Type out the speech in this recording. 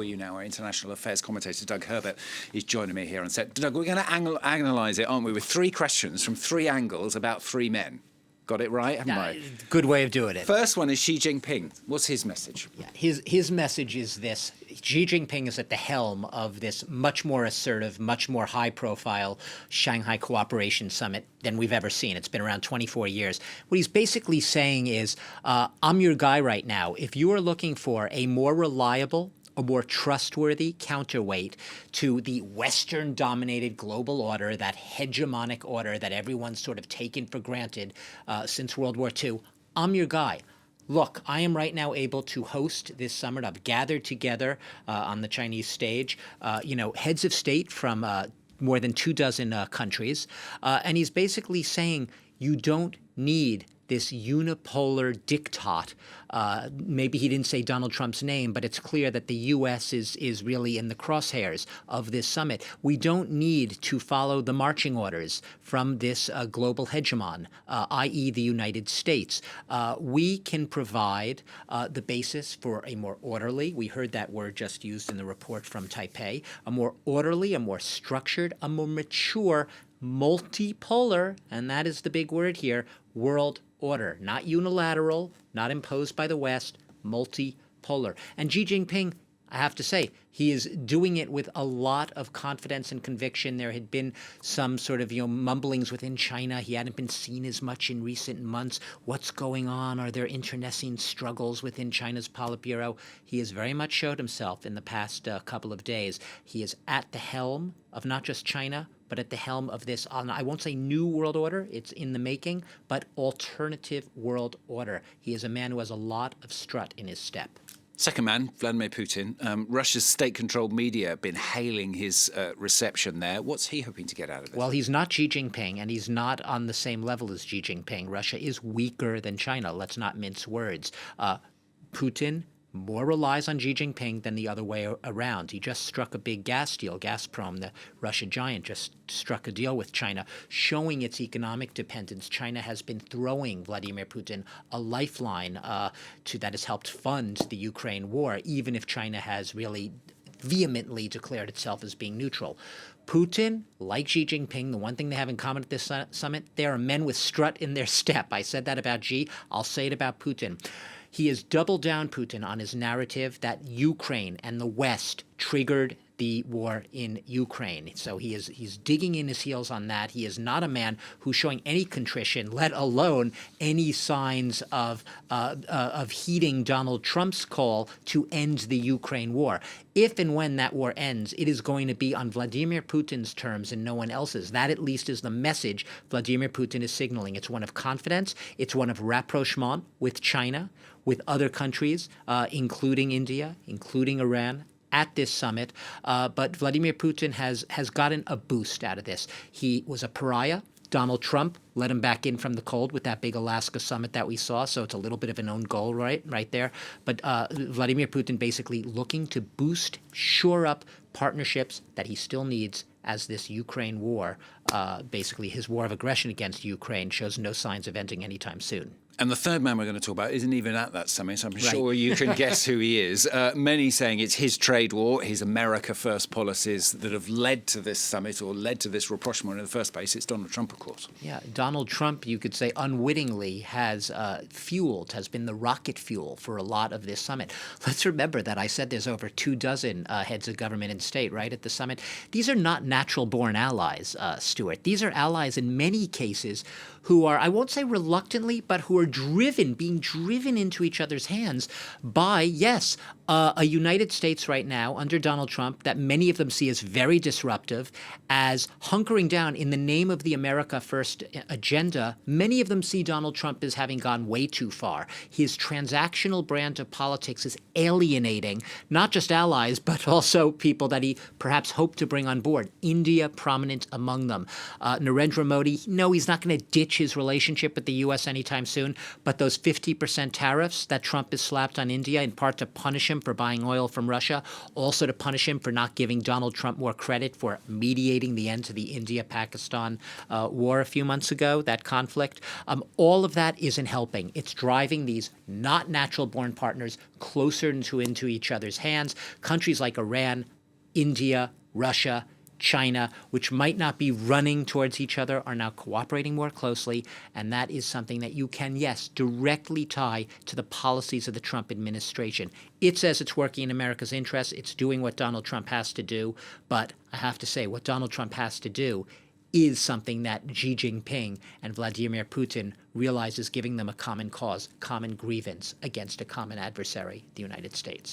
You now, our international affairs commentator Doug Herbert is joining me here on set. Doug, we're going to analyse it, aren't we, with three questions from three angles about three men. Got it right, haven't I? Good way of doing it. First one is Xi Jinping. What's his message? Yeah, his message is this. Xi Jinping is at the helm of this much more assertive, much more high-profile Shanghai Cooperation Summit than we've ever seen. It's been around 24 years. What he's basically saying is, I'm your guy right now. If you are looking for a more reliable, a more trustworthy counterweight to the Western-dominated global order, that hegemonic order that everyone's sort of taken for granted since World War II, I'm your guy. Look, I am right now able to host this summit. I've gathered together on the Chinese stage, heads of state from more than 24 countries. And he's basically saying you don't need this unipolar diktat. Maybe he didn't say Donald Trump's name, but it's clear that the U.S. is really in the crosshairs of this summit. We don't need to follow the marching orders from this global hegemon, i.e. the United States. We can provide the basis for a more orderly, we heard that word just used in the report from Taipei, a more orderly, a more structured, a more mature, multipolar, and that is the big word here, world order. Not unilateral, not imposed by the West, multipolar. And Xi Jinping, I have to say, he is doing it with a lot of confidence and conviction. There had been some sort of, mumblings within China. He hadn't been seen as much in recent months. What's going on? Are there internecine struggles within China's Politburo? He has very much showed himself in the past couple of days. He is at the helm of not just China, but at the helm of this, I won't say new world order, it's in the making, but alternative world order. He is a man who has a lot of strut in his step. Second man, Vladimir Putin. Russia's state-controlled media have been hailing his reception there. What's he hoping to get out of it? Well, he's not Xi Jinping, and he's not on the same level as Xi Jinping. Russia is weaker than China. Let's not mince words. Putin more relies on Xi Jinping than the other way around. He just struck a big gas deal. Gazprom, the Russian giant, just struck a deal with China, showing its economic dependence. China has been throwing Vladimir Putin a lifeline that has helped fund the Ukraine war, even if China has really vehemently declared itself as being neutral. Putin, like Xi Jinping, the one thing they have in common at this summit, they are men with strut in their step. I said that about Xi. I'll say it about Putin. He has doubled down, Putin, on his narrative that Ukraine and the West triggered the war in Ukraine. So he's digging in his heels on that. He is not a man who's showing any contrition, let alone any signs of heeding Donald Trump's call to end the Ukraine war. If and when that war ends, it is going to be on Vladimir Putin's terms and no one else's. That at least is the message Vladimir Putin is signaling. It's one of confidence. It's one of rapprochement with China, with other countries, including India, including Iran, at this summit. But Vladimir Putin has gotten a boost out of this. He was a pariah. Donald Trump let him back in from the cold with that big Alaska summit that we saw. So it's a little bit of an own goal right there. But Vladimir Putin basically looking to boost, shore up partnerships that he still needs as this Ukraine war, basically his war of aggression against Ukraine, shows no signs of ending anytime soon. And the third man we're going to talk about isn't even at that summit, so I'm sure you can guess who he is. Many saying it's his trade war, his America First policies that have led to this summit or led to this rapprochement in the first place. It's Donald Trump, of course. Yeah, Donald Trump, you could say, unwittingly has been the rocket fuel for a lot of this summit. Let's remember that I said there's over 24 heads of government and state, right, at the summit. These are not natural-born allies, Stuart. These are allies in many cases who are, I won't say reluctantly, but who are being driven into each other's hands by, yes, a United States right now under Donald Trump that many of them see as very disruptive, as hunkering down in the name of the America First agenda. Many of them see Donald Trump as having gone way too far. His transactional brand of politics is alienating not just allies, but also people that he perhaps hoped to bring on board. India prominent among them. Narendra Modi, no, he's not going to ditch his relationship with the U.S. anytime soon, but those 50% tariffs that Trump has slapped on India, in part to punish him him for buying oil from Russia, also to punish him for not giving Donald Trump more credit for mediating the end to the India-Pakistan war a few months ago, that conflict. All of that isn't helping. It's driving these not natural-born partners closer into each other's hands. Countries like Iran, India, Russia, China, which might not be running towards each other, are now cooperating more closely, and that is something that you can, yes, directly tie to the policies of the Trump administration. It says it's working in America's interests. It's doing what Donald Trump has to do, but I have to say, what Donald Trump has to do is something that Xi Jinping and Vladimir Putin realize is giving them a common cause, common grievance against a common adversary, the United States.